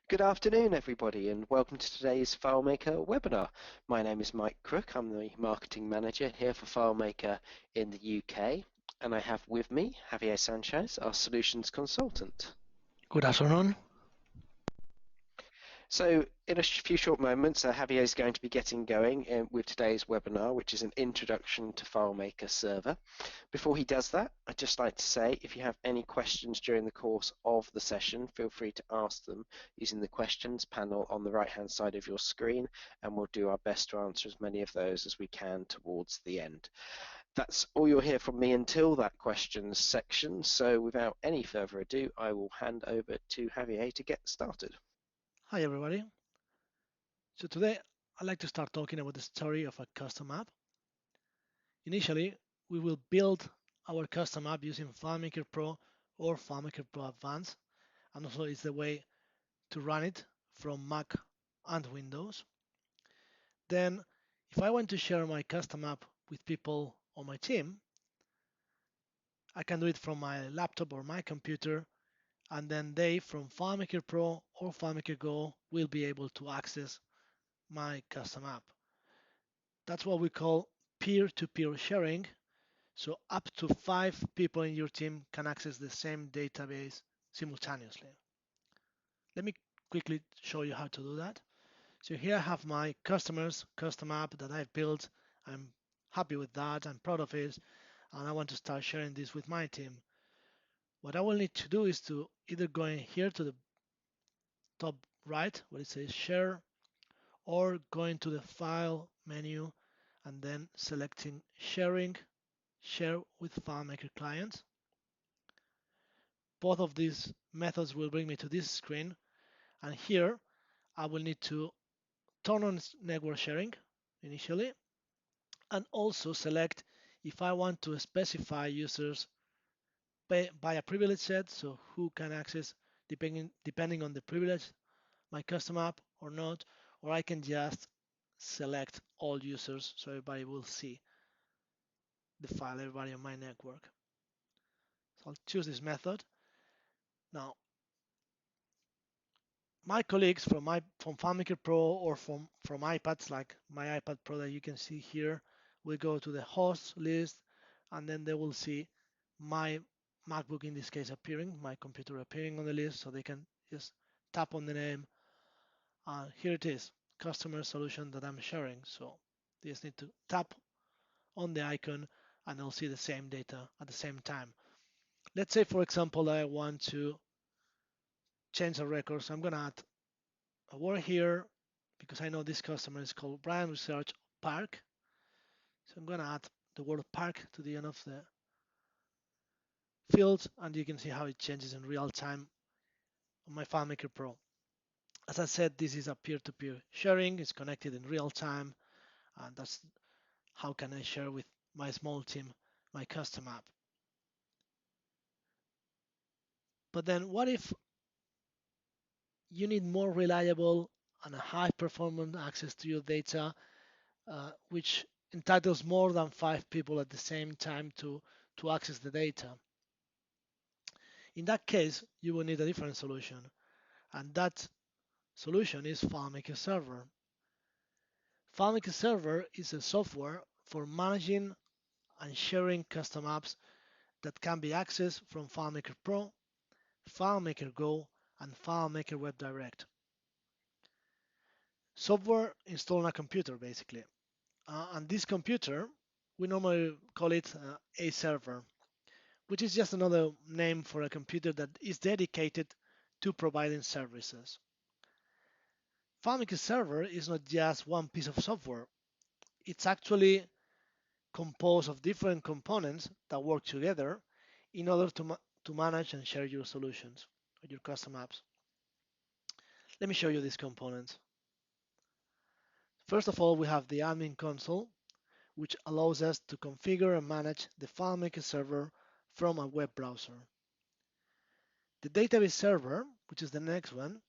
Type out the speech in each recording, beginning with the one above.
Good afternoon, everybody, and welcome to today's FileMaker webinar. My name is Mike Crook. I'm the Marketing Manager here for FileMaker in the UK, and I have with me Javier Sanchez, our Solutions Consultant. Good afternoon. So in a few short moments, Javier is going to be getting going with today's webinar, which is an introduction to FileMaker Server. Before he does that, I'd just like to say if you have any questions during the course of the session, feel free to ask them using the questions panel on the right-hand side of your screen, and we'll do our best to answer as many of those as we can towards the end. That's all you'll hear from me until that questions section. So without any further ado, I will hand over to Javier to get started. Hi, everybody. So today I'd like to start talking about the story of a custom app. Initially, we will build our custom app using FileMaker Pro or FileMaker Pro Advanced, and also it's the way to run it from Mac and Windows. Then, if I want to share my custom app with people on my team, I can do it from my laptop or my computer, and then they from FileMaker Pro or FileMaker Go will be able to access my custom app. That's what we call peer-to-peer sharing. So up to 5 people in your team can access the same database simultaneously. Let me quickly show you how to do that. So here I have my customers custom app that I've built. I'm happy with that. I'm proud of it. And I want to start sharing this with my team. What I will need to do is to either go in here to the top right where it says share, or going to the file menu and then selecting sharing, share with FileMaker client. Both of these methods will bring me to this screen, and here I will need to turn on network sharing initially, and also select if I want to specify users by a privilege set, so who can access depending on the privilege my custom app or not, or I can just select all users so everybody will see the file, everybody on my network. So I'll choose this method. Now, my colleagues from FileMaker Pro or from iPads, like my iPad Pro that you can see here, will go to the host list, and then they will see my MacBook in this case appearing, my computer appearing on the list, so they can just tap on the name, and here it is, customer solution that I'm sharing. So they just need to tap on the icon and they'll see the same data at the same time. Let's say, for example, I want to change a record, so I'm going to add a word here because I know this customer is called Brand Research Park. So I'm going to add the word park to the end of the field, and you can see how it changes in real time on my FileMaker Pro. As I said, this is a peer-to-peer sharing. It's connected in real time, and that's how can I share with my small team my custom app. But then what if you need more reliable and a high performance access to your data, which entitles more than 5 people at the same time to access the data? In that case, you will need a different solution, and that solution is FileMaker Server. FileMaker Server is a software for managing and sharing custom apps that can be accessed from FileMaker Pro, FileMaker Go, and FileMaker Web Direct. Software installed on a computer, basically. And this computer, we normally call it a server, which is just another name for a computer that is dedicated to providing services. FileMaker Server is not just one piece of software. It's actually composed of different components that work together in order to manage and share your solutions or your custom apps. Let me show you these components. First of all, we have the admin console, which allows us to configure and manage the FileMaker server from a web browser. The database server, which is the next one,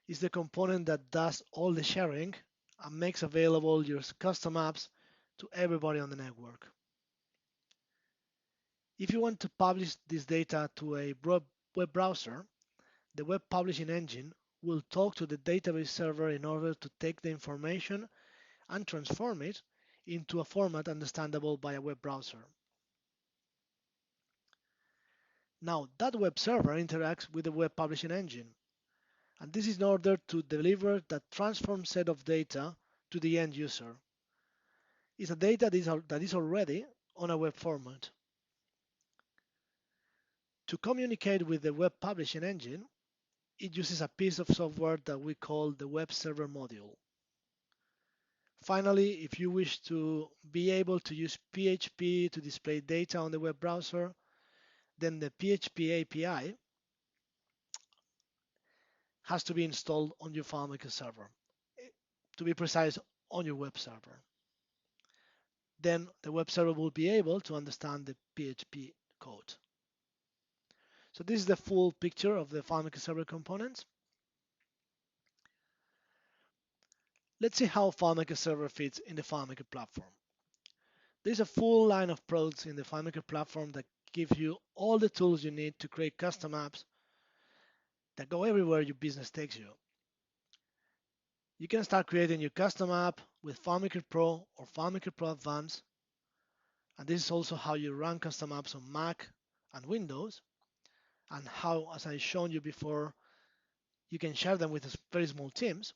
is the component that does all the sharing and makes available your custom apps to everybody on the network. If you want to publish this data to a web browser, the web publishing engine will talk to the database server in order to take the information and transform it into a format understandable by a web browser. Now, that web server interacts with the web publishing engine, and this is in order to deliver that transformed set of data to the end user. It's a data that is already on a web format. To communicate with the web publishing engine, it uses a piece of software that we call the web server module. Finally, if you wish to be able to use PHP to display data on the web browser, then the PHP API has to be installed on your FileMaker server. To be precise, on your web server. Then the web server will be able to understand the PHP code. So this is the full picture of the FileMaker server components. Let's see how FileMaker Server fits in the FileMaker platform. There's a full line of products in the FileMaker platform that give you all the tools you need to create custom apps that go everywhere your business takes you. You can start creating your custom app with FileMaker Pro or FileMaker Pro Advanced, and this is also how you run custom apps on Mac and Windows, and how, as I shown you before, you can share them with very small teams.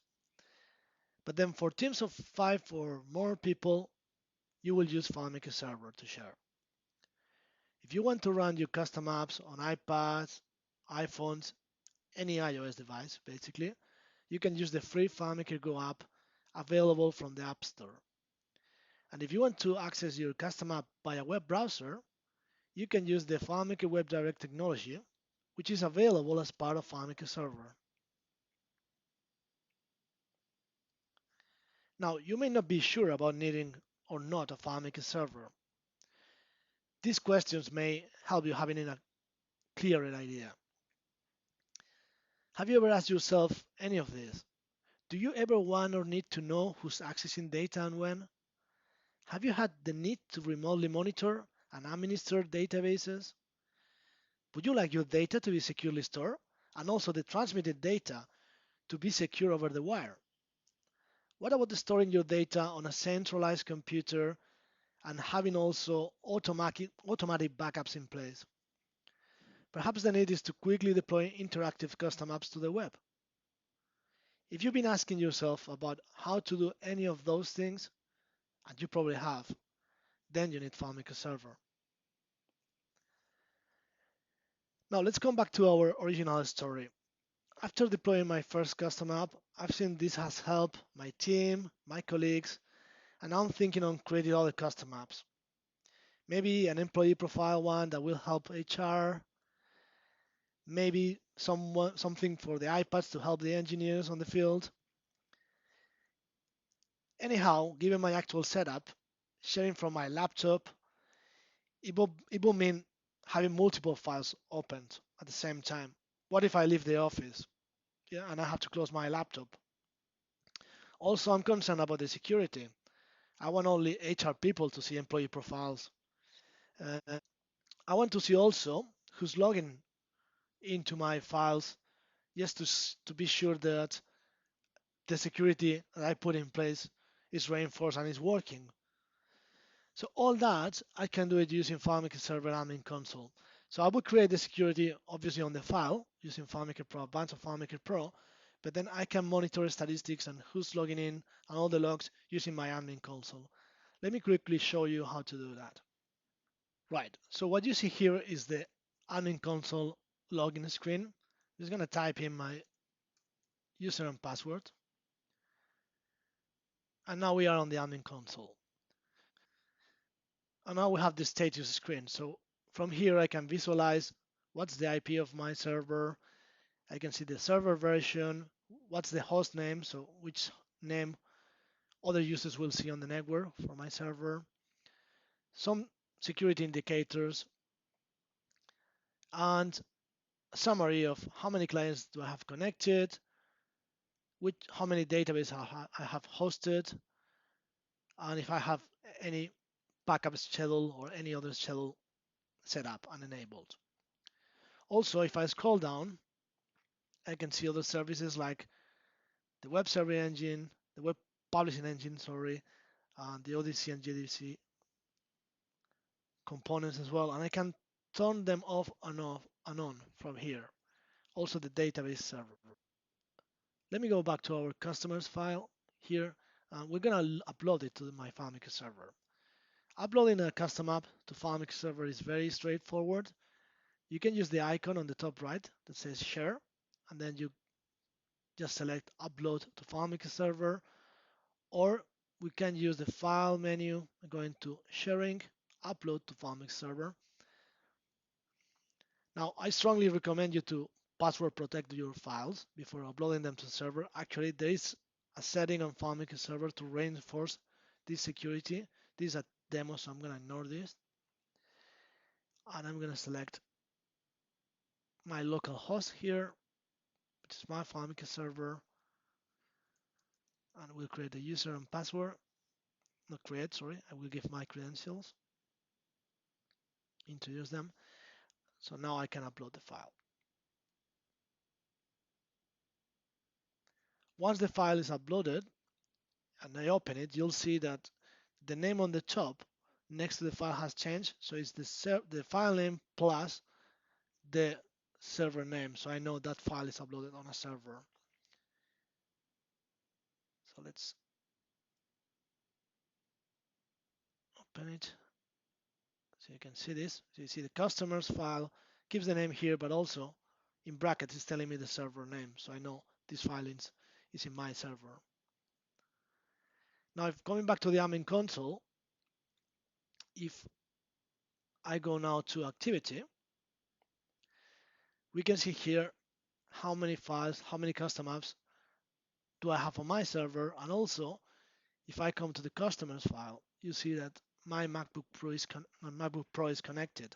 But then for teams of 5 or more people, you will use FileMaker Server to share. If you want to run your custom apps on iPads, iPhones, any iOS device, basically, you can use the free FileMaker Go app available from the App Store. And if you want to access your custom app by a web browser, you can use the FileMaker Web Direct technology, which is available as part of FileMaker Server. Now, you may not be sure about needing or not a FileMaker Server. These questions may help you having a clearer idea. Have you ever asked yourself any of this? Do you ever want or need to know who's accessing data and when? Have you had the need to remotely monitor and administer databases? Would you like your data to be securely stored and also the transmitted data to be secure over the wire? What about storing your data on a centralized computer and having also automatic backups in place? Perhaps the need is to quickly deploy interactive custom apps to the web. If you've been asking yourself about how to do any of those things, and you probably have, then you need FileMaker Server. Now let's come back to our original story. After deploying my first custom app, I've seen this has helped my team, my colleagues, and now I'm thinking on creating other custom apps. Maybe an employee profile one that will help HR, maybe something for the iPads to help the engineers on the field. Anyhow, given my actual setup, sharing from my laptop, it will mean having multiple files opened at the same time. What if I leave the office? Yeah, and I have to close my laptop. Also, I'm concerned about the security. I want only HR people to see employee profiles. Uh, I want to see also who's logging into my files just to be sure that the security that I put in place is reinforced and is working. So all that, I can do it using FileMaker Server admin console. So I will create the security obviously on the file using FileMaker Pro Advanced or FileMaker Pro, but then I can monitor statistics and who's logging in and all the logs using my admin console. Let me quickly show you how to do that. Right, so what you see here is the admin console login screen. I'm just going to type in my user and password. And now we are on the admin console. And now we have the status screen. So from here I can visualize what's the IP of my server. I can see the server version, what's the host name, so which name other users will see on the network for my server. Some security indicators and a summary of how many clients do I have connected, how many databases I have hosted, and if I have any backup schedule or any other schedule set up and enabled. Also, if I scroll down, I can see other services like the web server engine, the web publishing engine, sorry, and the Odyssey and JDBC components as well. And I can turn them off and on from here. Also the database server. Let me go back to our customers file here. We're gonna upload it to my FileMaker server. Uploading a custom app to FileMaker server is very straightforward. You can use the icon on the top right that says share, and then you just select upload to FileMaker server, or we can use the file menu, going to sharing, upload to FileMaker server. Now, I strongly recommend you to password protect your files before uploading them to the server. Actually, there is a setting on FileMaker server to reinforce this security. This is a demo, so I'm going to ignore this. And I'm going to select my local host here, which is my FileMaker server. And we'll create a user and password. Not create, sorry. I will give my credentials, introduce them. So now I can upload the file. Once the file is uploaded and I open it, you'll see that the name on the top next to the file has changed. So it's the file name plus the server name. So I know that file is uploaded on a server. So let's open it. So you can see this. So you see the customers file gives the name here, but also in brackets it's telling me the server name. So I know this file is in my server. Now, if coming back to the admin console, if I go now to activity, we can see here how many files, how many custom apps do I have on my server, and also if I come to the customers file, you see that my MacBook Pro is connected.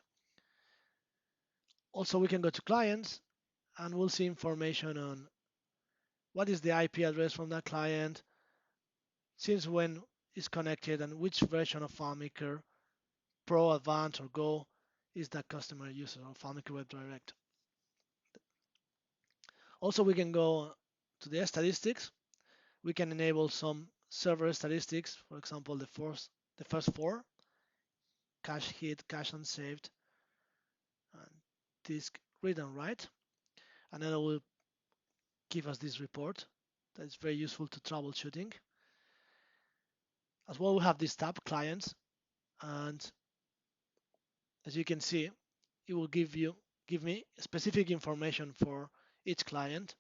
Also, we can go to clients and we'll see information on what is the IP address from that client, since when it's connected, and which version of FileMaker Pro, Advanced, or Go is that customer user of FileMaker Web Direct. Also, we can go to the statistics. We can enable some server statistics, for example, the first four: cache hit, cache unsaved, and disk read and write. And then it will give us this report that is very useful to troubleshooting. As well, we have this tab, clients, and as you can see, it will give me specific information for each client,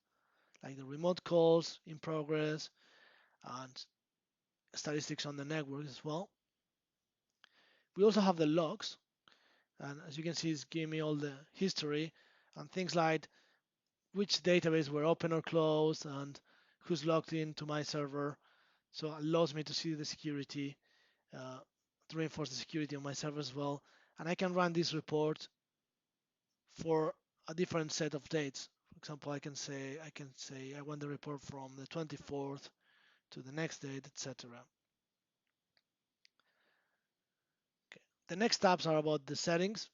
like the remote calls in progress and statistics on the network as well. We also have the logs, and as you can see, it's giving me all the history and things like which database were open or closed and who's logged into my server. So it allows me to see the security, to reinforce the security on my server as well. And I can run this report for a different set of dates. For example, I can say I want the report from the 24th to the next date, etc. Okay. The next tabs are about the settings.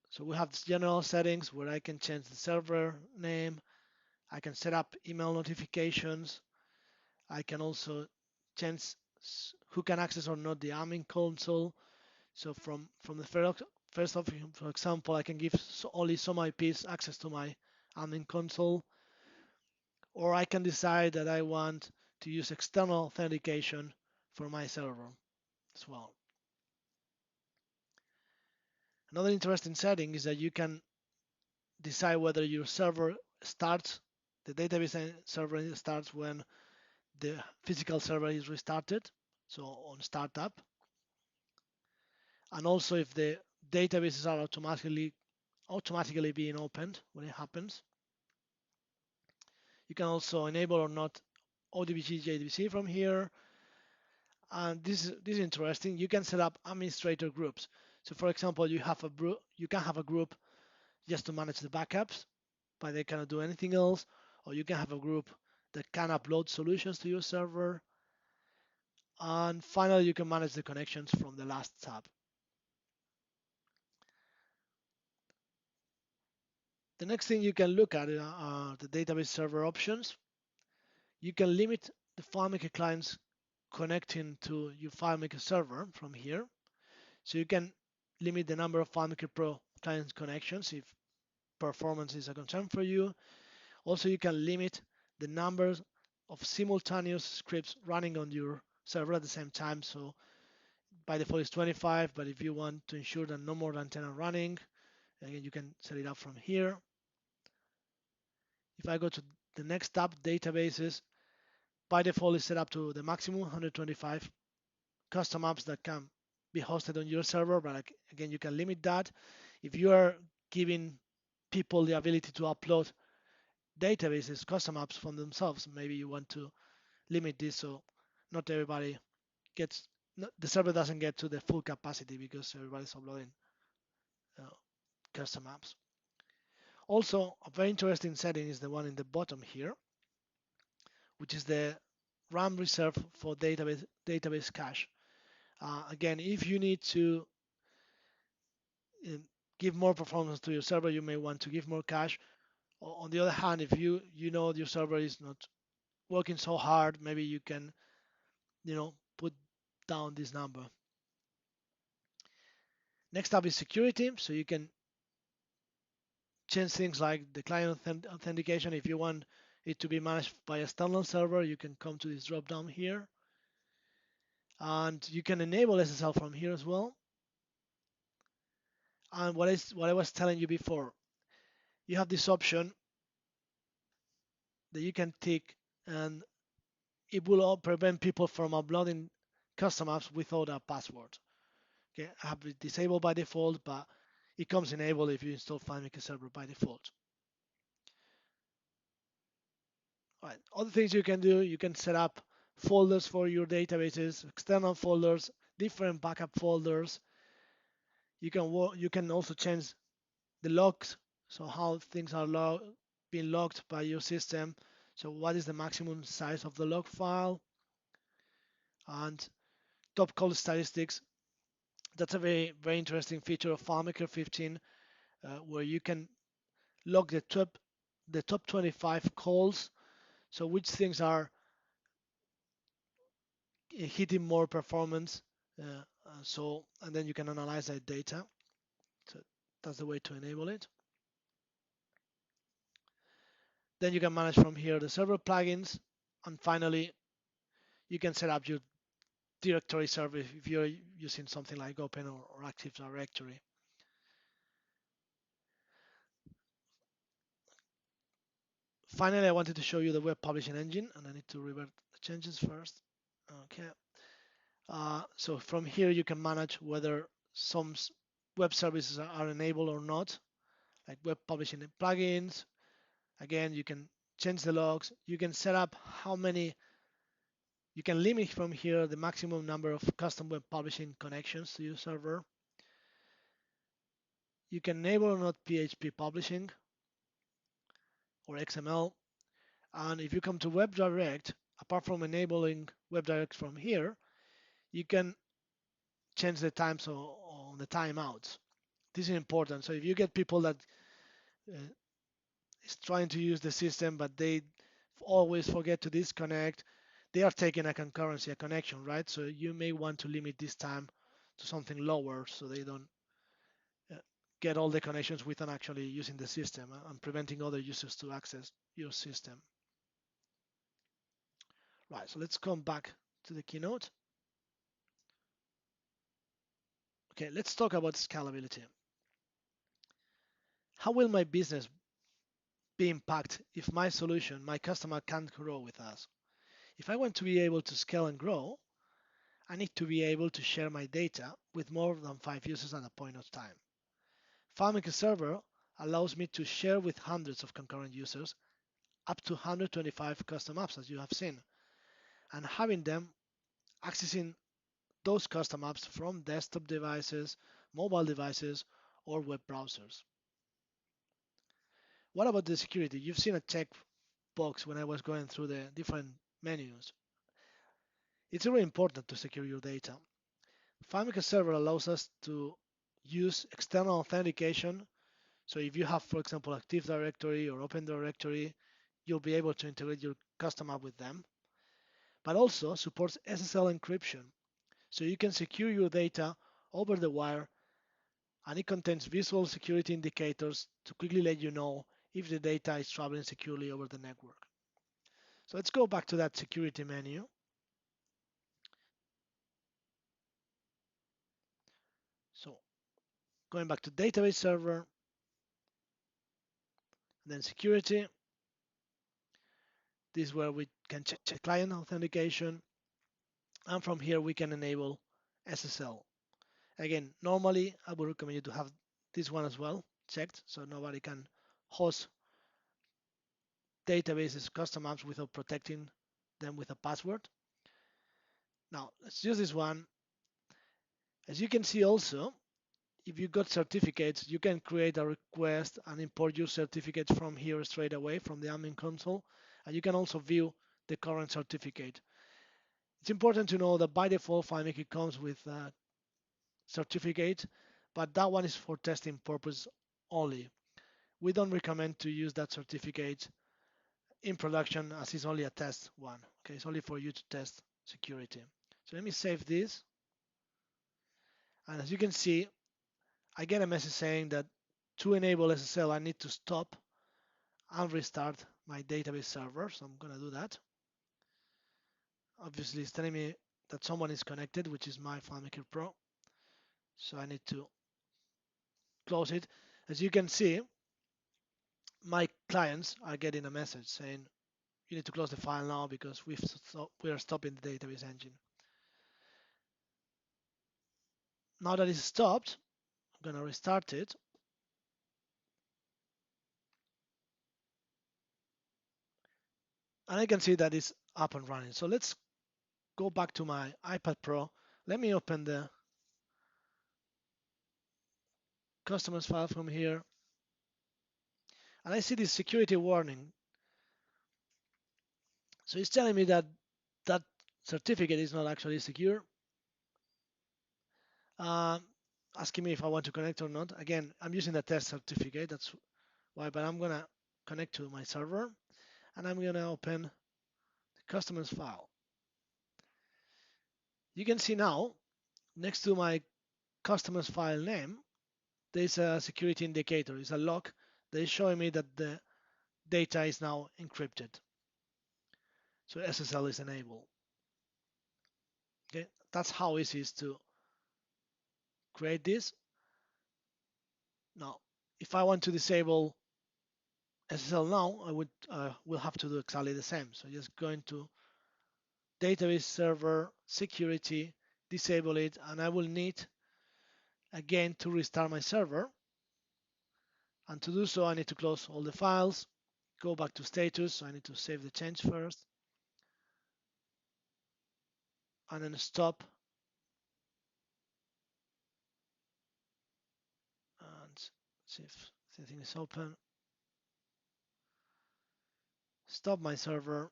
So we have this general settings where I can change the server name. I can set up email notifications. I can also change who can access or not the admin console. So from the first option, for example, I can give only some IPs access to my admin console, or I can decide that I want to use external authentication for my server as well. Another interesting setting is that you can decide whether your server starts, the database server starts when the physical server is restarted, so on startup, and also if the databases are automatically being opened when it happens. You can also enable or not ODBC JDBC from here. And this is interesting. You can set up administrator groups. So for example, you can have a group just to manage the backups, but they cannot do anything else. Or you can have a group that can upload solutions to your server. And finally, you can manage the connections from the last tab. The next thing you can look at are the database server options. You can limit the FileMaker clients connecting to your FileMaker server from here. So you can limit the number of FileMaker Pro clients connections if performance is a concern for you. Also, you can limit the numbers of simultaneous scripts running on your server at the same time. So by default it's 25, but if you want to ensure that no more than 10 are running, again, you can set it up from here. If I go to the next tab, databases, by default it's set up to the maximum 125 custom apps that can be hosted on your server, but again, you can limit that. If you are giving people the ability to upload databases, custom apps from themselves, maybe you want to limit this so not everybody gets, the server doesn't get to the full capacity because everybody's uploading uh, custom apps. Also, a very interesting setting is the one in the bottom here, which is the RAM reserve for database cache. Again, if you need to uh, give more performance to your server, you may want to give more cache. On the other hand, if you know your server is not working so hard, maybe you can put down this number. Next up is security, so you can change things like the client authentication. If you want it to be managed by a external server, you can come to this drop down here, and you can enable SSL from here as well. And what I was telling you before, you have this option that you can tick, and it will all prevent people from uploading custom apps without a password. Okay, I have it disabled by default, but it comes enabled if you install FileMaker Server by default. All right, other things you can do, you can set up folders for your databases, external folders, different backup folders. You can also change the logs, so how things are being logged by your system. So what is the maximum size of the log file, and top call statistics. That's a very interesting feature of FileMaker 15, where you can log the top 25 calls. So which things are hitting more performance. And then you can analyze that data. So that's the way to enable it. Then you can manage from here the server plugins, and finally you can set up your directory server if you're using something like Open or Active Directory. Finally, I wanted to show you the web publishing engine, and I need to revert the changes first. Okay. So from here you can manage whether some web services are enabled or not, like web publishing plugins. Again, you can change the logs. You can set up how many, you can limit from here the maximum number of custom web publishing connections to your server. You can enable or not PHP publishing or XML. And if you come to WebDirect, apart from enabling WebDirect from here, you can change the times on the timeouts. This is important. So if you get people that uh, is trying to use the system, but they always forget to disconnect, they are taking a concurrency, a connection, right? So you may want to limit this time to something lower so they don't uh, get all the connections without actually using the system and preventing other users to access your system. Right, so let's come back to the keynote. Okay, let's talk about scalability. How will my business be impacted if my solution, my customer can't grow with us? If I want to be able to scale and grow, I need to be able to share my data with more than 5 users at a point of time. FileMaker Server allows me to share with hundreds of concurrent users up to 125 custom apps, as you have seen, and having them accessing those custom apps from desktop devices, mobile devices, or web browsers. What about the security? You've seen a check box when I was going through the different menus. It's really important to secure your data. FileMaker Server allows us to use external authentication So if you have, for example, Active Directory or Open Directory, you'll be able to integrate your custom app with them. But also supports SSL encryption. So you can secure your data over the wire, and it contains visual security indicators to quickly let you know if the data is traveling securely over the network. So let's go back to that security menu. So going back to database server, then security. This is where we can check client authentication, and from here we can enable SSL. Again, normally I would recommend you to have this one as well checked, so nobody can host databases, custom apps without protecting them with a password. Now let's use this one. As you can see also, if you got certificates, you can create a request and import your certificates from here straight away from the admin console, and you can also view the current certificate. It's important to know that by default FileMaker comes with a certificate, but that one is for testing purpose only. We don't recommend to use that certificate in production as it's only a test one. Okay, it's only for you to test security. So let me save this, and as you can see, I get a message saying that to enable SSL I need to stop and restart my database server. So I'm going to do that. Obviously it's telling me that someone is connected, which is my FileMaker Pro. So I need to close it. As you can see, my clients are getting a message saying you need to close the file now because we are stopping the database engine. Now that it's stopped, I'm going to restart it. And I can see that it's up and running. So let's go back to my iPad Pro. Let me open the customers file from here. And I see this security warning. So it's telling me that that certificate is not actually secure. Uh, Asking me if I want to connect or not. Again, I'm using the test certificate. That's why, but I'm going to connect to my server. And I'm going to open the customers file. You can see now, next to my customers file name, there's a security indicator. It's a log that is showing me that the data is now encrypted. So SSL is enabled. Okay, that's how easy it is to create this. Now, if I want to disable SSL now, I will have to do exactly the same. So just go into database server security, disable it, and I will need again to restart my server. And to do so, I need to close all the files, go back to status. So I need to save the change first, and then stop. And see if anything is open. Stop my server.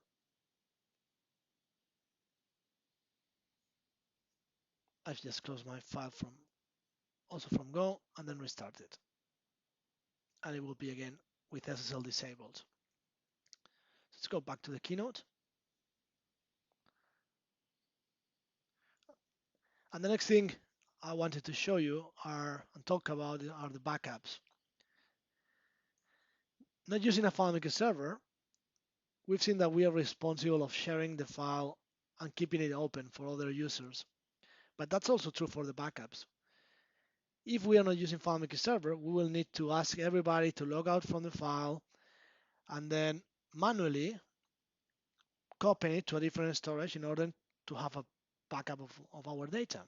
I've just closed my file from Go and then restart it. And it will be again with SSL disabled. Let's go back to the keynote. And the next thing I wanted to show you and talk about are the backups. Not using a FileMaker server, we've seen that we are responsible of sharing the file and keeping it open for other users. But that's also true for the backups. If we are not using FileMaker server, we will need to ask everybody to log out from the file and then manually copy it to a different storage in order to have a backup of our data.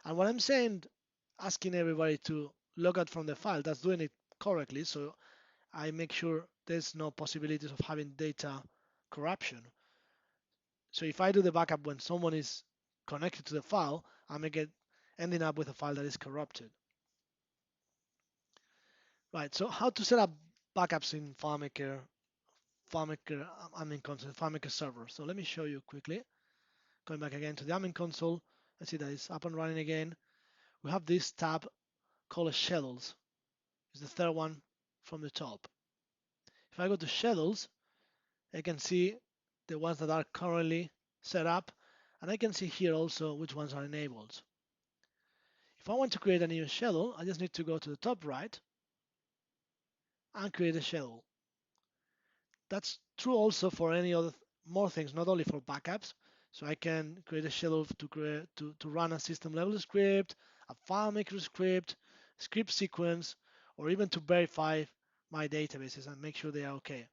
And what I'm saying, asking everybody to log out from the file, that's doing it correctly. So I make sure there's no possibilities of having data corruption. So if I do the backup when someone is connected to the file, I may ending up with a file that is corrupted. Right, so how to set up backups in FileMaker, admin console, FileMaker server. So let me show you quickly. Going back again to the admin console, I see that it's up and running again. We have this tab called schedules. It's the third one from the top. If I go to schedules, I can see the ones that are currently set up, and I can see here also which ones are enabled. If I want to create a new schedule, I just need to go to the top right and create a schedule. That's true also for any other more things, not only for backups. So I can create a schedule to run a system level script, a FileMaker script, script sequence, or even to verify my databases and make sure they are okay.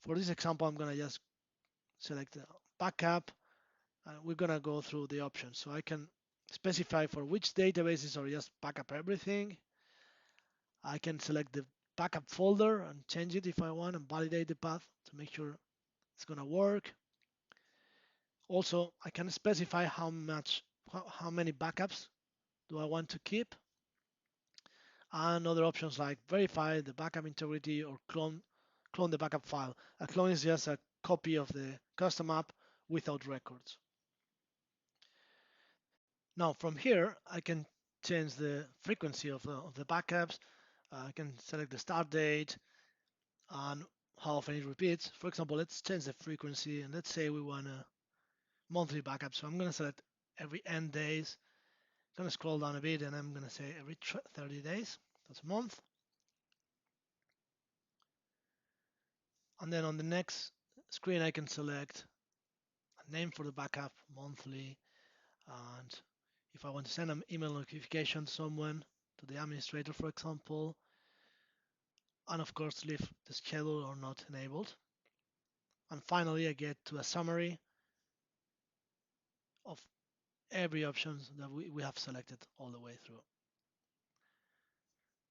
For this example, I'm going to just select backup, and we're going to go through the options. So I can specify for which databases or just backup everything. I can select the backup folder and change it if I want and validate the path to make sure it's going to work. Also, I can specify how many backups do I want to keep, and other options like verify the backup integrity or clone the backup file. A clone is just a copy of the custom app without records. Now from here, I can change the frequency of the backups. I can select the start date and how often it repeats. For example, let's change the frequency and let's say we want a monthly backup. So I'm going to select every n days. I'm going to scroll down a bit and I'm going to say every 30 days. That's a month. And then on the next screen, I can select a name for the backup, monthly, and if I want to send an email notification to someone, to the administrator, for example, and of course leave the schedule or not enabled. And finally, I get to a summary of every option that we have selected all the way through.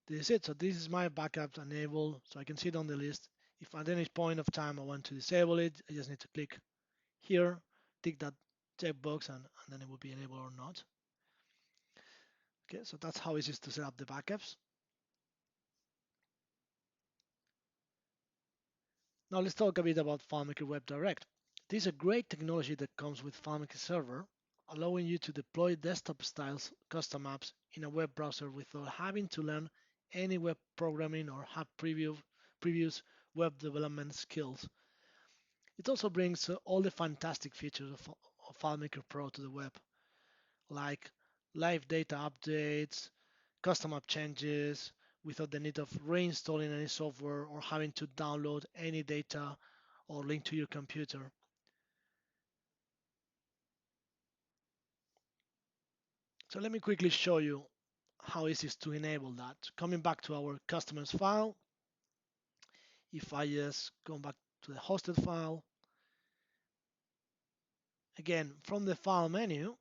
This is it. So this is my backup enabled, so I can see it on the list. If at any point of time I want to disable it, I just need to click here, tick that checkbox, and then it will be enabled or not. Okay, so that's how easy it is to set up the backups. Now let's talk a bit about FileMaker Web Direct. This is a great technology that comes with FileMaker Server, allowing you to deploy desktop-style custom apps in a web browser without having to learn any web programming or have previous web development skills. It also brings all the fantastic features of FileMaker Pro to the web, like live data updates, custom app changes, without the need of reinstalling any software or having to download any data or link to your computer. So let me quickly show you how easy it is to enable that. Coming back to our customers file, if I just go back to the hosted file, again, from the file menu,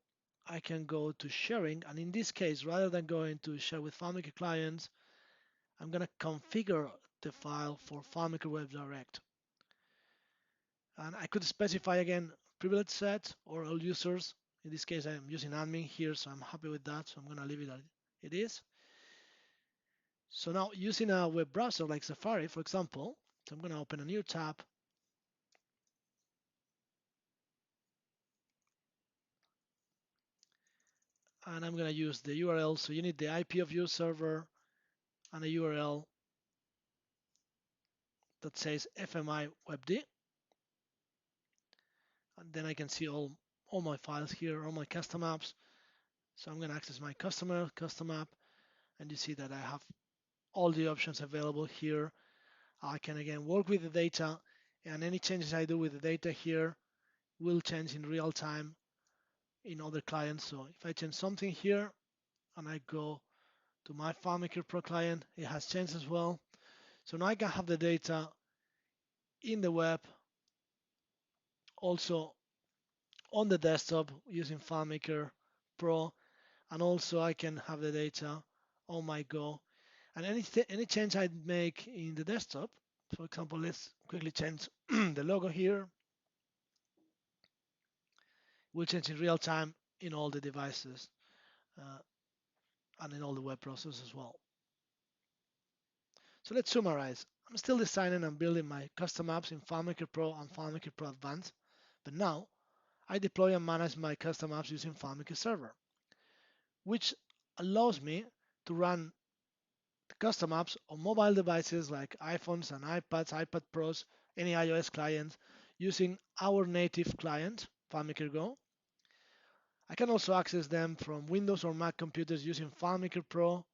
I can go to sharing, and in this case, rather than going to share with FileMaker clients, I'm going to configure the file for FileMaker Web Direct. And I could specify again privilege set or all users. In this case, I'm using admin here, so I'm happy with that. So I'm going to leave it as it is. So now using a web browser like Safari, for example, so I'm going to open a new tab. And I'm going to use the URL. So you need the IP of your server and a URL that says FMI WebD. And then I can see all my files here, all my custom apps. So I'm going to access my custom app, and you see that I have all the options available here. I can again work with the data, and any changes I do with the data here will change in real time in other clients. So if I change something here and I go to my FileMaker Pro client, it has changed as well. So now I can have the data in the web, also on the desktop using FileMaker Pro, and also I can have the data on my Go. And any change I make in the desktop, for example, let's quickly change the logo here, will change in real time in all the devices and in all the web browsers as well. So let's summarize. I'm still designing and building my custom apps in FileMaker Pro and FileMaker Pro Advanced, but now I deploy and manage my custom apps using FileMaker Server, which allows me to run custom apps on mobile devices like iPhones and iPads, iPad Pros, any iOS client using our native client, FileMaker Go. I can also access them from Windows or Mac computers using FileMaker Pro,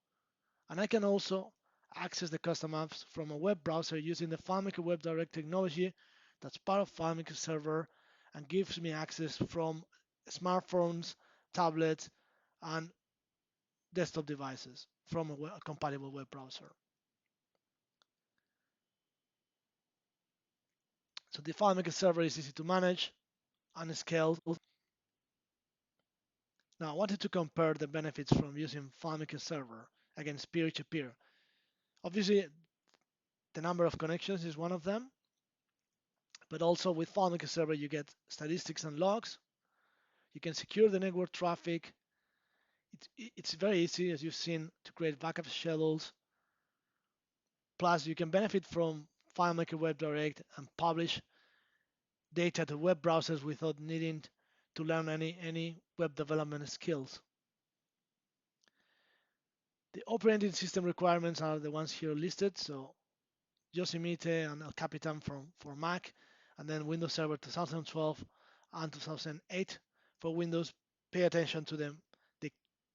and I can also access the custom apps from a web browser using the FileMaker Web Direct technology that's part of FileMaker Server and gives me access from smartphones, tablets, and desktop devices from a compatible web browser. So the FileMaker Server is easy to manage and scale. Now I wanted to compare the benefits from using FileMaker Server against peer-to-peer. Obviously, the number of connections is one of them, but also with FileMaker Server you get statistics and logs. You can secure the network traffic. It's very easy, as you've seen, to create backup schedules. Plus, you can benefit from FileMaker Web Direct and publish data to web browsers without needing to learn any web development skills. The operating system requirements are the ones here listed. So Yosemite and El Capitan for Mac, and then Windows Server 2012 and 2008 for Windows. Pay attention to the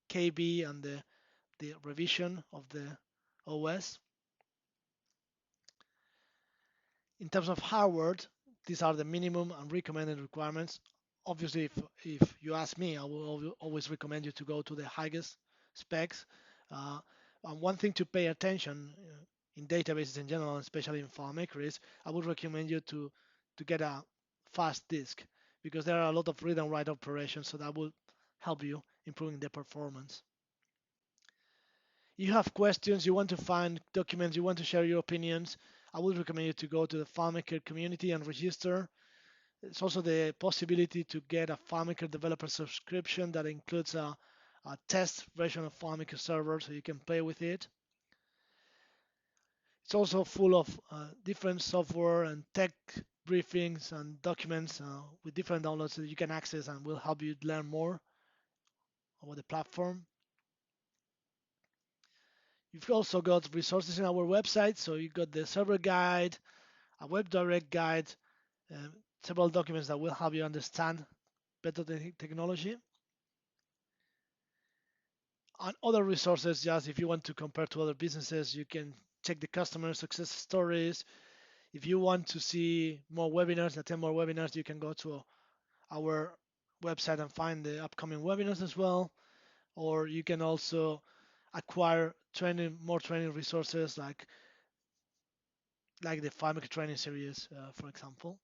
KB and the revision of the OS. In terms of hardware, these are the minimum and recommended requirements. Obviously, if you ask me, I will always recommend you to go to the highest specs. And one thing to pay attention in databases in general, especially in FileMaker, is I would recommend you to get a fast disk because there are a lot of read and write operations, so that will help you improving the performance. You have questions, you want to find documents, you want to share your opinions, I would recommend you to go to the FileMaker community and register. There's also the possibility to get a FileMaker developer subscription that includes a test version of FileMaker Server so you can play with it. It's also full of different software and tech briefings and documents with different downloads that you can access and will help you learn more about the platform. You've also got resources in our website, so you got the server guide, a web direct guide, several documents that will help you understand better the technology. And other resources, just if you want to compare to other businesses, you can check the customer success stories. If you want to see more webinars, attend more webinars, you can go to our website and find the upcoming webinars as well. Or you can also acquire more training resources like the FileMaker training series, for example.